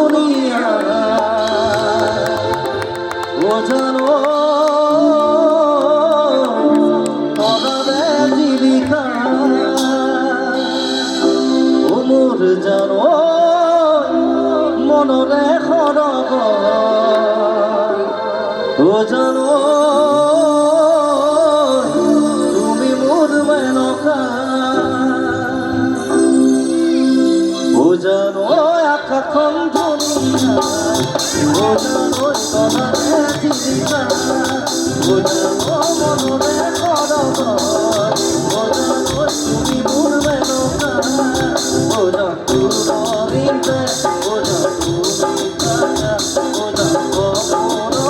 দুনিয়া ও জানো পরারে জীবিকা ও মোর জানো মনরে খরব ও জানো তুমি মোর মেনকা ও জানো আকাখন দুনিয়া ও জানো পরারে জীবিকা ও জানো মনরে খরব ও জানো তুমি মোর মেনকা ও জানো রিতে ও জানো কাকা ও জানো ও জানো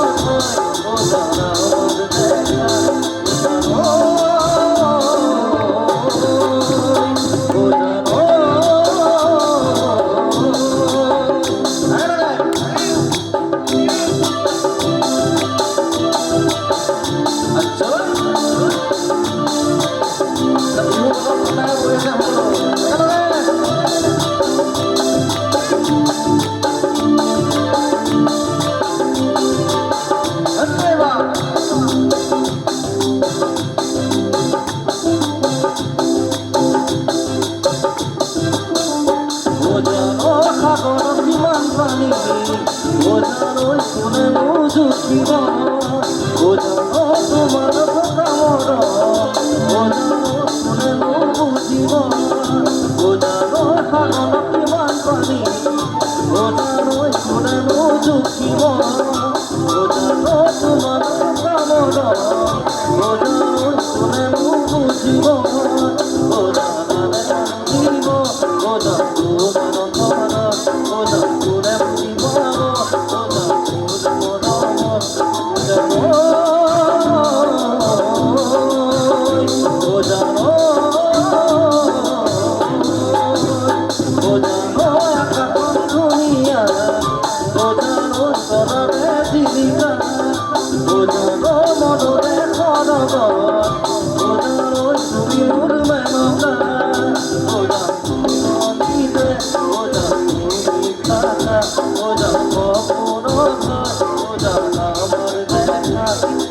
দেখা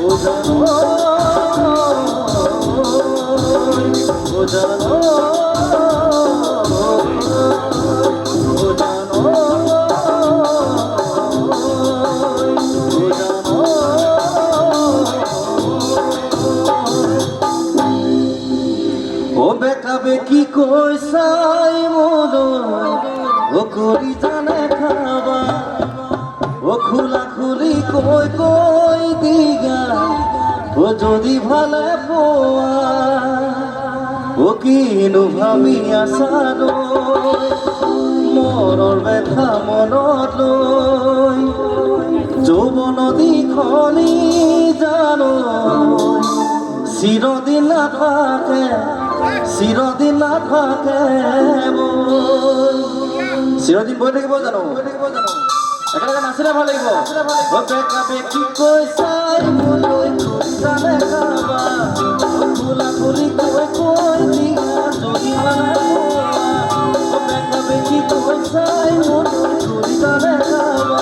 ও জানো কি কইসাই মোর ও করি জানে খাবা ও খুলা খুলি কই কই দিগা ও যদি ভালে পোয়া ও কিনু ভাবি আসার মরর ব্যথা মনত লই যৌবন দিখনি জানো চিরদিন নাথাকে চিরদিন নাথাকে চিরদিন বই থাকিব জানো একেলগে নাচিলে ভাল লাগিব ও বেকা বেকি কৈ চাই মোলৈ জানে খাবা ও খোলা খুলি কৈ কৈ দিগা যদি মানে ও বেকা বেকি কৈ চাই মোলৈ জানে খাবা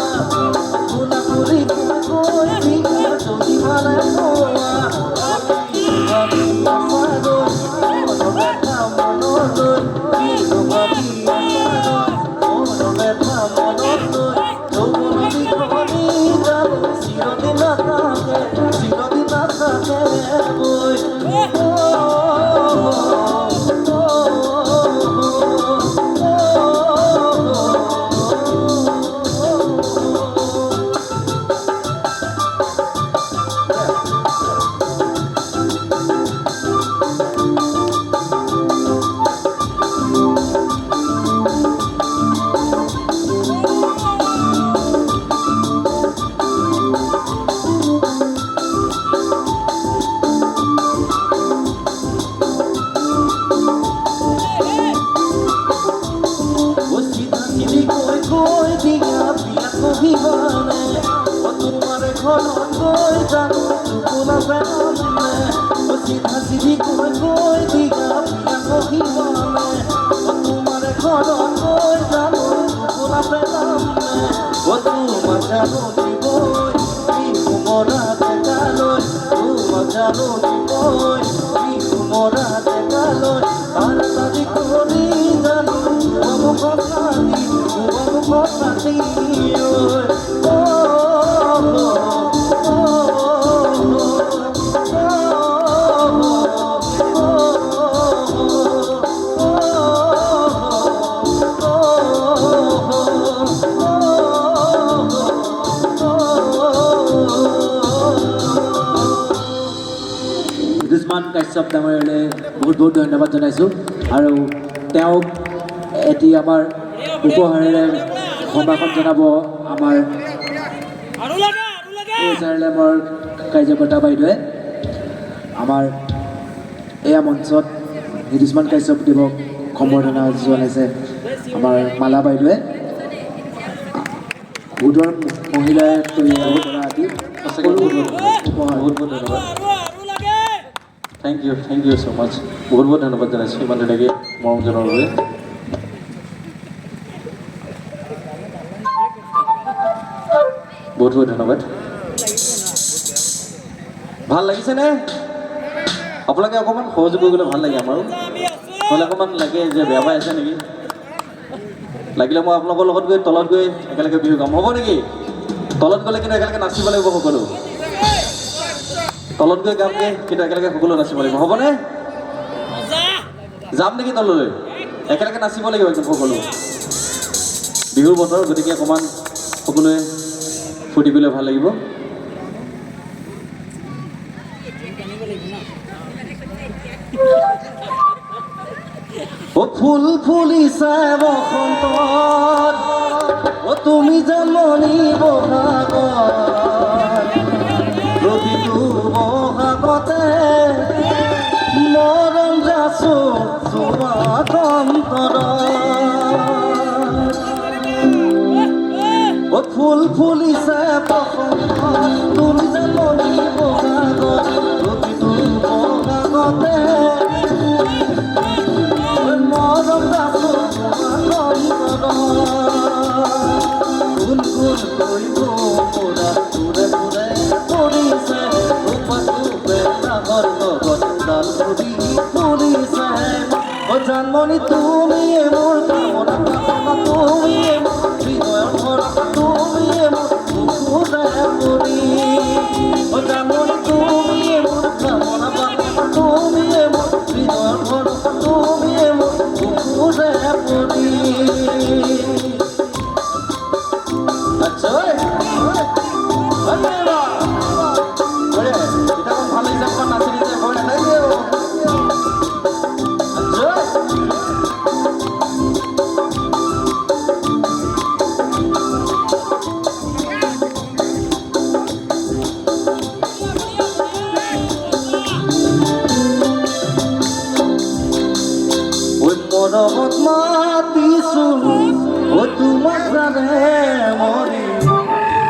খোলা খুলি কৈ কৈ দিগা যদি মানে সিধি কই কই দিগা পিয়া কহিবানে তোমারে ঘর কই জানো কোলা পেলাম তোমাক জানো দিবই বিহু মৰা ডেকালৈ তোমাক জানো দিবই বিহু মৰা ডেকালৈ তাৰ তাৰি কৰি জানো মুখত নাতি মুখত নাতি ঋতুস্মান কাশ্যপ ডাঙৰীয়ালৈ বহুত বহুত ধন্যবাদ জনাইছোঁ আৰু তেওঁক এটি আমাৰ উপহাৰেৰে সম্ভাষণ জনাব আমাৰ মোৰ কাৰ্যকৰ্তা বাইদেৱে আমাৰ এয়া মঞ্চত ঋতুস্মান কাশ্যপ দেৱক সম্বৰ্ধনা জনাইছে আমাৰ মালা বাইদেৱে বহুতৰ মহিলাই তৈয়াৰ কৰা আদি সঁচাকৈ উপহাৰ বহুত বহুত ধন্যবাদ থেংক ইউ ছ' মাছ বহুত বহুত ধন্যবাদ জনাইছোঁ ইমান ধুনীয়াকৈ মৰম জনোৱাৰ বাবে বহুত বহুত ধন্যবাদ ভাল লাগিছেনে আপোনালোকে অকণমান সহযোগ কৰিবলৈ ভাল লাগে আমাৰো নহ'লে অকণমান লাগে যে বেয়া পাই আছে নেকি লাগিলে মই আপোনালোকৰ লগত গৈ তলত গৈ একেলগে বিহু গাম হ'ব নেকি তলত গ'লে কিন্তু একেলগে নাচিব লাগিব সকলো তলত গৈ গামগৈ কিন্তু একেলগে সকলো নাচিব লাগিব হ'বনে যাম নেকি তললৈ একেলগে নাচিব লাগিব একদম সকলো বিহুৰ বতৰ গতিকে অকণমান সকলোৱে ফূৰ্তি কৰিলে ভাল লাগিব ও ফুল ফুলিছে বসন্তত ও তুমি জানমণি বহাগত প্ৰতিটো বহাগতে মৰম যাচো তোমাক অন্তৰত ও ফুল ফুলিছে বসন্তত তুমি জানমণি বহাগত প্ৰতিটো বহাগতে মৰম যাচো তোমাক অন্তৰত গুণ গুণ কৰিব পৰা তোৰে তোৰে কৰিছে জানমণি তুমিয়ে মোৰ কামনা প্ৰাৰ্থনা তুমিয়ে মোৰ হৃদয়ৰ ভৰসা তুমিয়ে মোৰ বুকুৰে পৰি জানমণি তুমিয়ে মোৰ কামনা প্ৰাৰ্থনা তুমিয়ে মোৰ হৃদয়ৰ ভৰসা তুমিয়ে মোৰ বুকুৰে পৰি আচ্ছা মৰমত মাতিছোঁ ও তোমাক জানে মৰি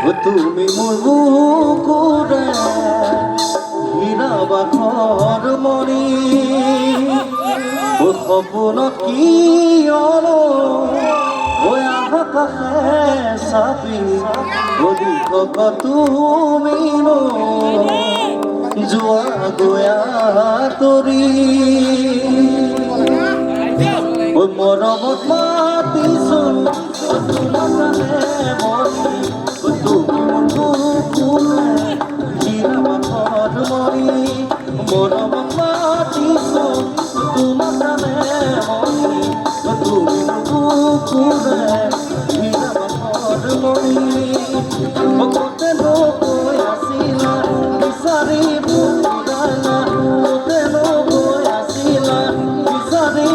ও তুমি মোৰ বুকুৰে হীৰা বাখৰ মৰি ও সপোনত কিয়নো ও আকাশে চাপি ও দিশক তুমি যোৱা গয়া তৰি ও মৰমত মাতিছোঁ ও তোমাক জানে মৰি ও তুমি মোৰ বুকুৰে হীৰা বাখৰ মৰি মৰমত মাতিছোঁ ও তোমাক জানে মৰি ও তুমি মোৰ বুকুৰে হীৰা বাখৰ মৰি ও কতে নকৈ আছিলা বিচাৰি ফুৰিলা কতে নকৈ আছিলা বিচাৰি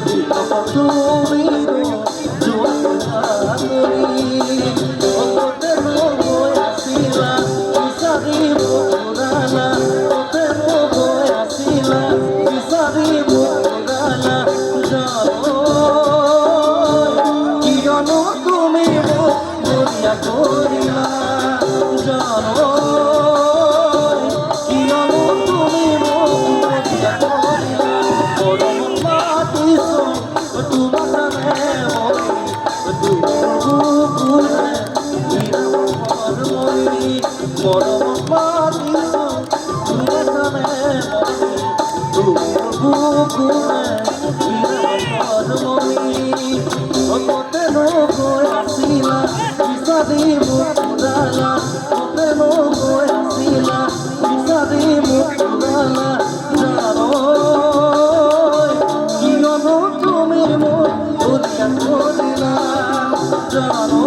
দিন তুমি জোয়ারি ওতে বই আসিলা বিচারি মুরালা ওতে বই আসিলা বিচারি মুরালা জানো কিয়নো তুমি মরিয়া করিলা জানো কিয়নো তুমি মরিয়া করিলা পরম মাতিছ তোমার নামে দুপুরে মরমরি পরম মাতিছ তোমার নামে দুপুরে মরমরি ওতে নগৈ আসিলা বিচাৰি মুৰালা ওতে নগৈ আসিলা বিচাৰি মুৰালা জানো কিয়নো তুমি মোক ভুলিয়া কৰিলা জানো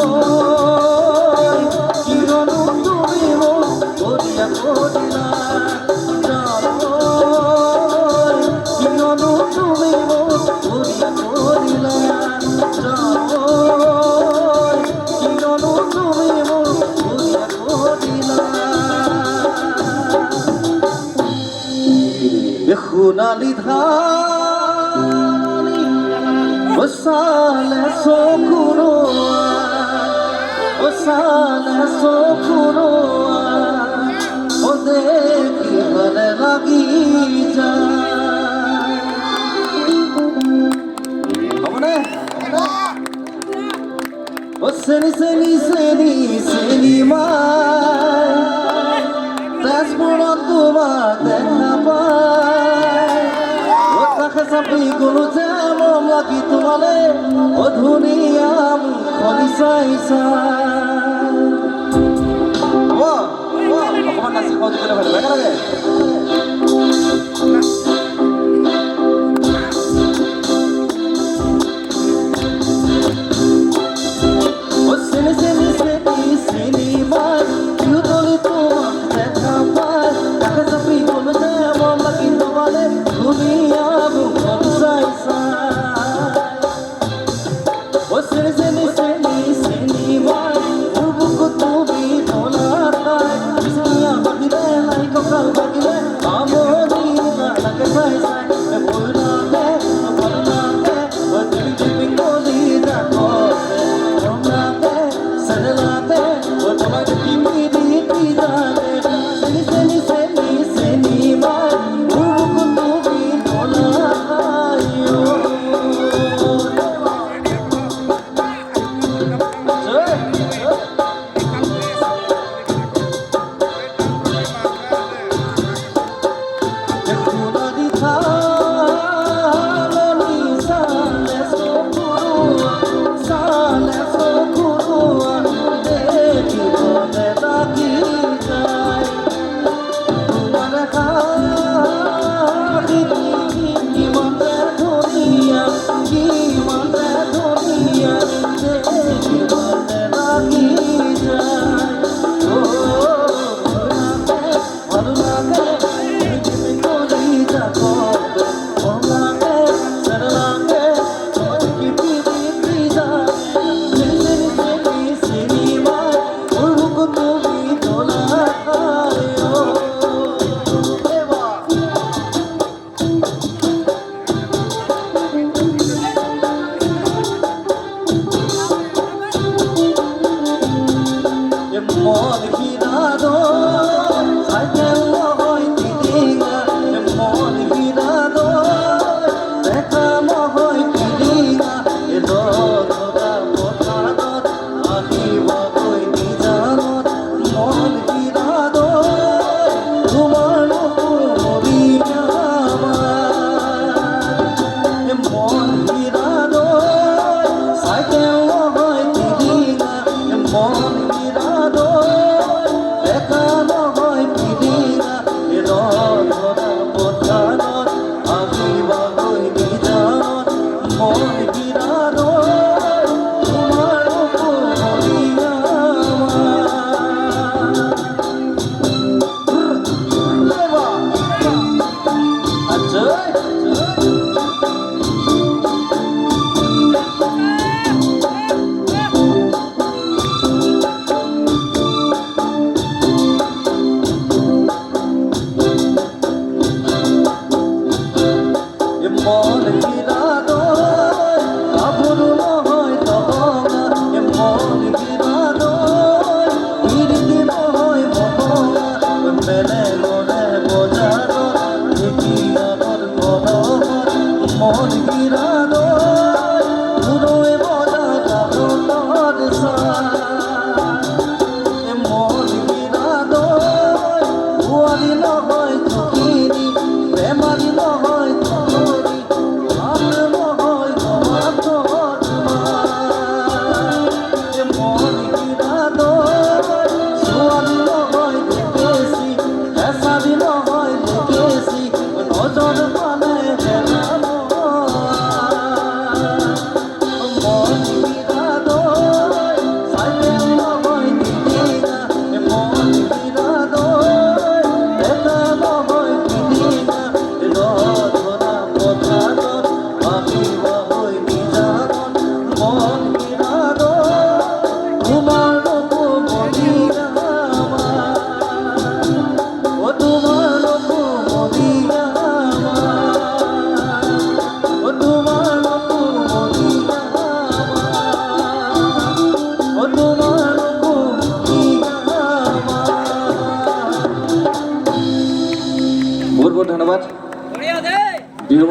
কিয়নো তুমি মোক ভুলিয়া কৰিলা জানো কিয়নো তুমি মোক ভুলিয়া কৰিলা জানো কিয়নো তুমি মোক ভুলিয়া কৰিলা সোণালী ধানী চালে চকুৰোৱা দেখিবলে লাগি যায় হ'বনে চেনি চেনি চেনি চেনি মাই তেজপুৰত তোমাক দেখা পায় কাষে চাপি গলো যে মৰম লাগি তোমালে ধুনীয়া মুখনি চাই অকণমান নাচি সহযোগ কৰিলে ভাল লাগে চেনি চেনি চেনি চেনি মাই তলি তোমাক দেখা পায় কাষে চাপি গলো যে মৰম লাগি তোমালে ধুনীয়া মুখনি চাই চেনি চেনি চেনি চেনি মাই বুকু তুমি ঢলা খাই বিছনীয়া বাগিলে লাই কঁকাল বাগিলে আমনি লাগে চাই ভুল লাগে ভাল লাগে টিপি টিপি গলি ডাকতে মৰম লাগে চেনে লাগে তোমাক টিপি টিপি যাতে চেনি চেনি চেনি চেনি মাই বুকু তুমি ঢলা খাই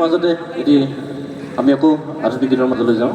মাজতে এটি আমি আকৌ আধুনিক গীতৰ মাজলৈ যাওঁ